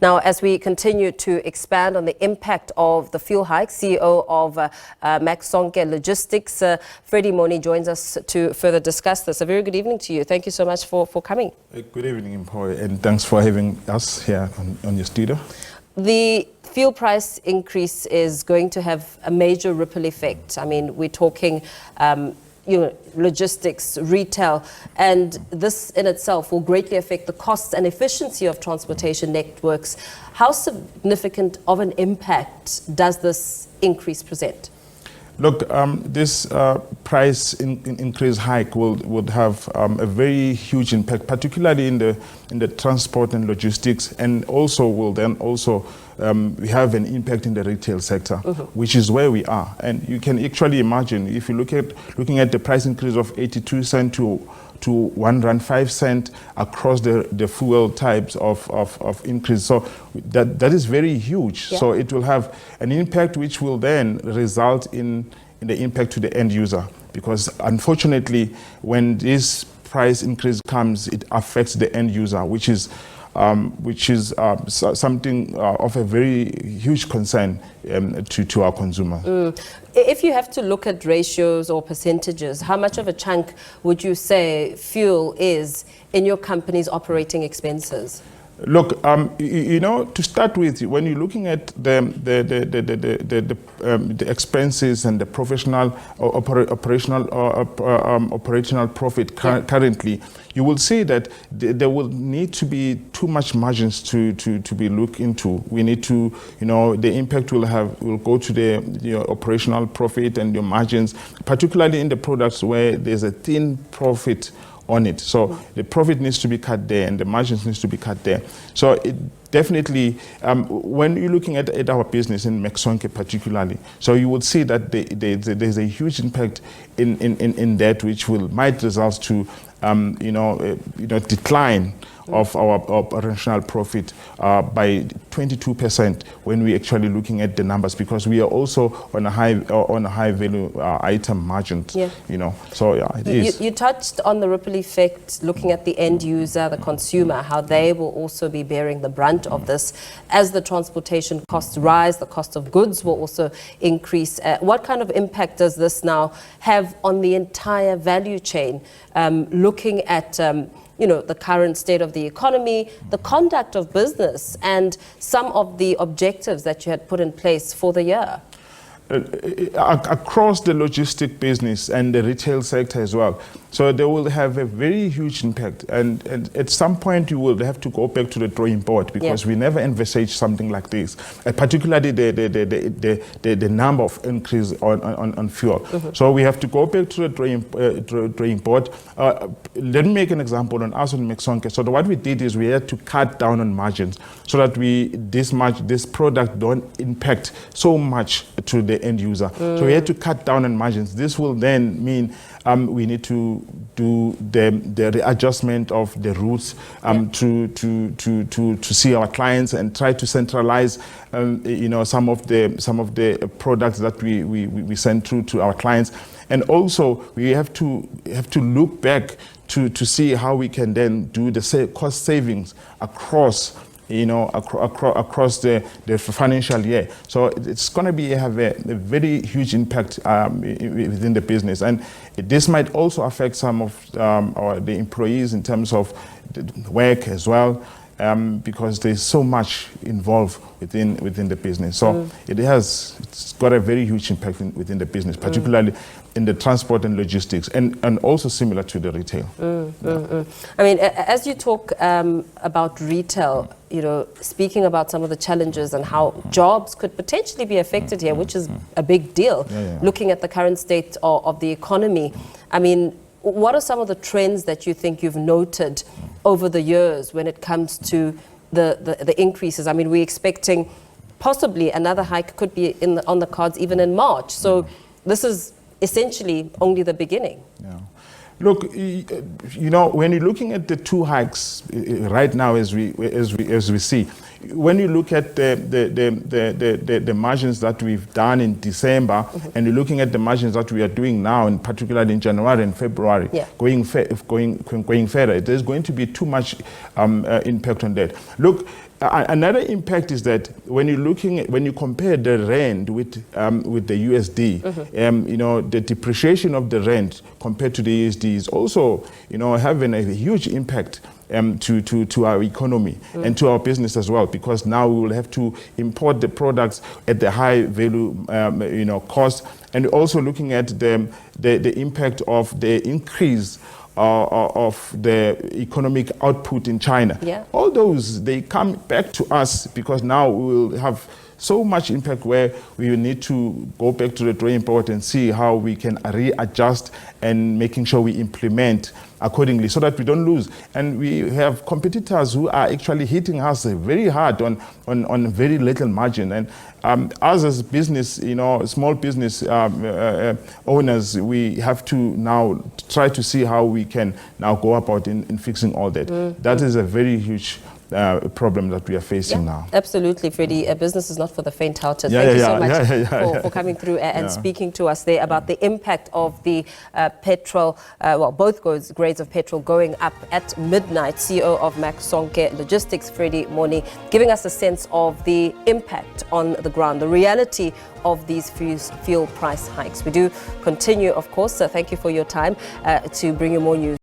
Now, as we continue to expand on the impact of the fuel hike, CEO of Macsonke Logistics, Freddy Moni, joins us to further discuss this. A very good evening to you. Thank you so much for coming. Good evening, Mpho, and thanks for having us here on your studio. The fuel price increase is going to have a major ripple effect. I mean, we're talking logistics, retail, and this in itself will greatly affect the costs and efficiency of transportation networks. How significant of an impact does this increase present? Look, this price increase hike would have a very huge impact, particularly in the transport and logistics, and also will then also we have an impact in the retail sector, which is where we are. And you can actually imagine if you looking at the price increase of 82 cents to R1.05 across the fuel types of increase. So that is very huge. Yeah. So it will have an impact which will then result in the impact to the end user, because unfortunately when this price increase comes, it affects the end user, which is something of a very huge concern to our consumer. If you have to look at ratios or percentages, how much of a chunk would you say fuel is in your company's operating expenses? Look, to start with, when you're looking at the expenses and the operational profit currently, you will see that there will need to be too much margins to be looked into. We need to, the impact will go to your operational profit and your margins, particularly in the products where there's a thin profit on it. So the profit needs to be cut there and the margins needs to be cut there. So it definitely, when you're looking at our business in Macsonke particularly, so you will see that there's a huge impact in that, which might result to decline of our operational profit by 22% when we're actually looking at the numbers, because we are also on a high value item margins. Yeah. So yeah, it is. You touched on the ripple effect, looking at the end user, the consumer, how they will also be bearing the brunt of this. As the transportation costs rise, the cost of goods will also increase. What kind of impact does this now have on the entire value chain, looking at the current state of the economy, the conduct of business, and some of the objectives that you had put in place for the year? Across the logistic business and the retail sector as well. So they will have a very huge impact, and at some point you will have to go back to the drawing board, because we never envisaged something like this, particularly the number of increase on fuel. So we have to go back to the drawing board. Let me make an example on us on Macsonke. So what we did is we had to cut down on margins so that this product don't impact so much to the end user. So we had to cut down on margins. This will then mean we need to do the readjustment of the routes to see our clients and try to centralize some of the products that we send through to our clients. And also we have to look back to see how we can then do the cost savings across across the financial year. So it's going to have a very huge impact within the business, and this might also affect some of the employees in terms of work as well, because there's so much involved within the business. So it's got a very huge impact within the business, particularly in the transport and logistics, and also similar to the retail. I mean, as you talk about retail, speaking about some of the challenges and how jobs could potentially be affected here, which is a big deal, looking at the current state of the economy. I mean, what are some of the trends that you think you've noted over the years when it comes to the increases? I mean, we're expecting possibly another hike could be on the cards even in March. So this is essentially only the beginning. Yeah. Look, when you're looking at the two hikes right now, as we see, when you look at the margins that we've done in December, and you're looking at the margins that we are doing now, and particularly in January and February, going further, there's going to be too much impact on that. Look, another impact is that when you compare the rand with the USD, the depreciation of the rand compared to the USD is also, having a huge impact to our economy and to our business as well, because now we will have to import the products at the high value cost, and also looking at the impact of the increase of the economic output in China. Yeah. All those, they come back to us, because now we will have so much impact where we will need to go back to the drawing board and see how we can readjust and making sure we implement accordingly so that we don't lose. And we have competitors who are actually hitting us very hard on very little margin. And us as business, small business owners, we have to now try to see how we can now go about in fixing all that. That is a very huge problem that we are facing now. Absolutely, Freddy. Business is not for the faint-hearted. Thank you so much for coming through and speaking to us there about the impact of the petrol, both grades of petrol going up at midnight. CEO of Macsonke Logistics, Freddy Moni, giving us a sense of the impact on the ground, the reality of these fuel price hikes. We do continue, of course. Thank you for your time to bring you more news.